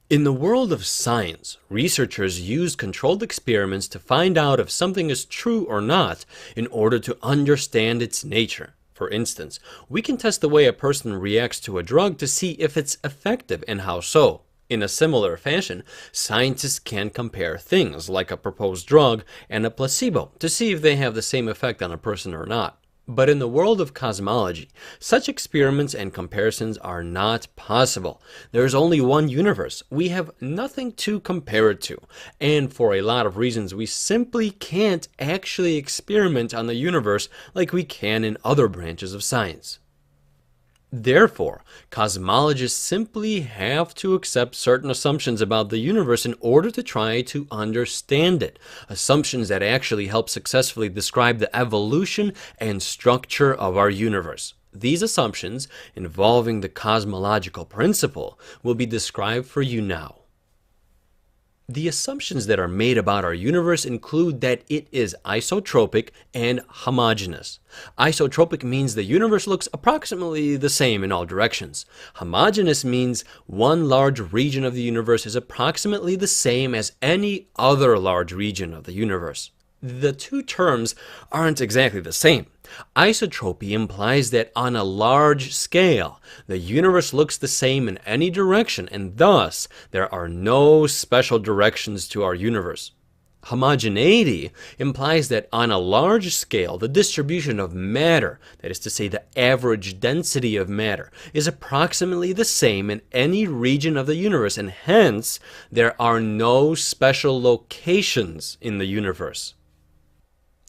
In the world of science, researchers use controlled experiments to find out if something is true or not in order to understand its nature. For instance, we can test the way a person reacts to a drug to see if it's effective and how so. In a similar fashion, scientists can compare things like a proposed drug and a placebo to see if they have the same effect on a person or not. But in the world of cosmology, such experiments and comparisons are not possible. There is only one universe. We have nothing to compare it to. And for a lot of reasons, we simply can't actually experiment on the universe like we can in other branches of science. Therefore, cosmologists simply have to accept certain assumptions about the universe in order to try to understand it. Assumptions that actually help successfully describe the evolution and structure of our universe. These assumptions, involving the cosmological principle, will be described for you now. The assumptions that are made about our universe include that it is isotropic and homogeneous. Isotropic means the universe looks approximately the same in all directions. Homogeneous means one large region of the universe is approximately the same as any other large region of the universe. The two terms aren't exactly the same. Isotropy implies that on a large scale, the universe looks the same in any direction, and thus there are no special directions to our universe. Homogeneity implies that on a large scale, the distribution of matter, that is to say the average density of matter, is approximately the same in any region of the universe, and hence there are no special locations in the universe.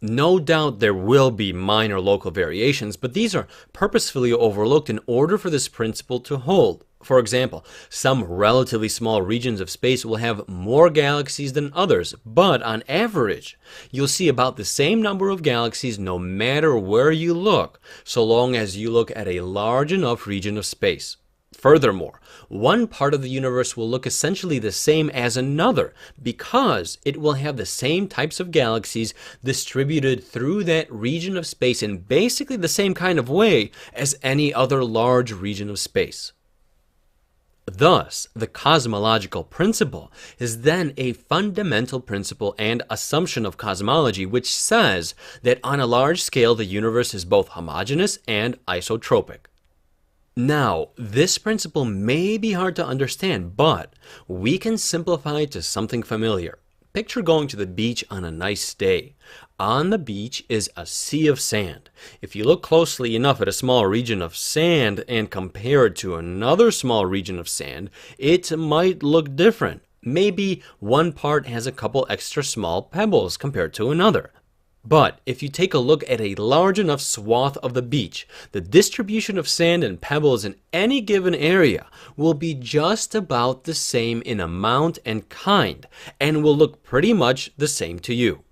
No doubt there will be minor local variations, but these are purposefully overlooked in order for this principle to hold. For example, some relatively small regions of space will have more galaxies than others, but on average, you'll see about the same number of galaxies no matter where you look, so long as you look at a large enough region of space. Furthermore, one part of the universe will look essentially the same as another because it will have the same types of galaxies distributed through that region of space in basically the same kind of way as any other large region of space. Thus, the cosmological principle is then a fundamental principle and assumption of cosmology which says that on a large scale the universe is both homogeneous and isotropic. Now, this principle may be hard to understand, but we can simplify it to something familiar. Picture going to the beach on a nice day. On the beach is a sea of sand. If you look closely enough at a small region of sand and compare it to another small region of sand, it might look different. Maybe one part has a couple extra small pebbles compared to another. But if you take a look at a large enough swath of the beach, the distribution of sand and pebbles in any given area will be just about the same in amount and kind, and will look pretty much the same to you.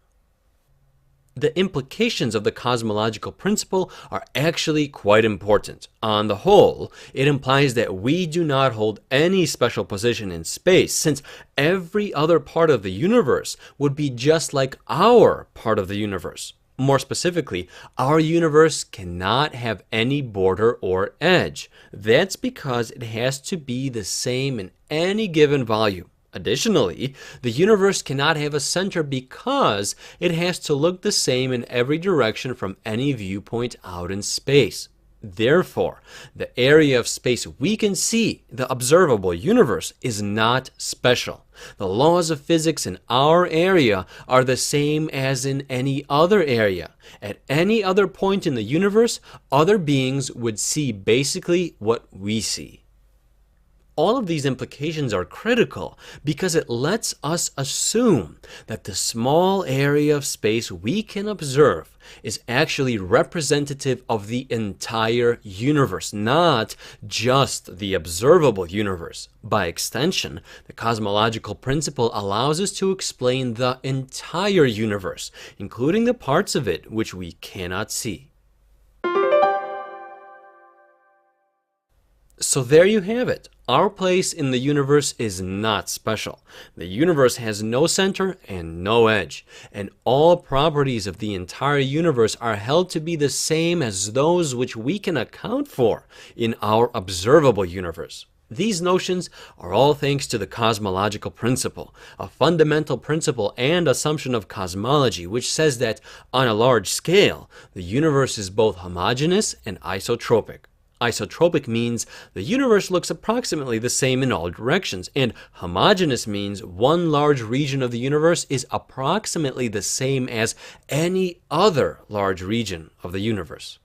The implications of the cosmological principle are actually quite important. On the whole, it implies that we do not hold any special position in space, since every other part of the universe would be just like our part of the universe. More specifically, our universe cannot have any border or edge. That's because it has to be the same in any given volume. Additionally, the universe cannot have a center because it has to look the same in every direction from any viewpoint out in space. Therefore, the area of space we can see, the observable universe, is not special. The laws of physics in our area are the same as in any other area. At any other point in the universe, other beings would see basically what we see. All of these implications are critical because it lets us assume that the small area of space we can observe is actually representative of the entire universe, not just the observable universe. By extension, the cosmological principle allows us to explain the entire universe, including the parts of it which we cannot see. So there you have it. Our place in the universe is not special. The universe has no center and no edge, and all properties of the entire universe are held to be the same as those which we can account for in our observable universe. These notions are all thanks to the cosmological principle, a fundamental principle and assumption of cosmology, which says that on a large scale, the universe is both homogeneous and isotropic. Isotropic means the universe looks approximately the same in all directions, and homogeneous means one large region of the universe is approximately the same as any other large region of the universe.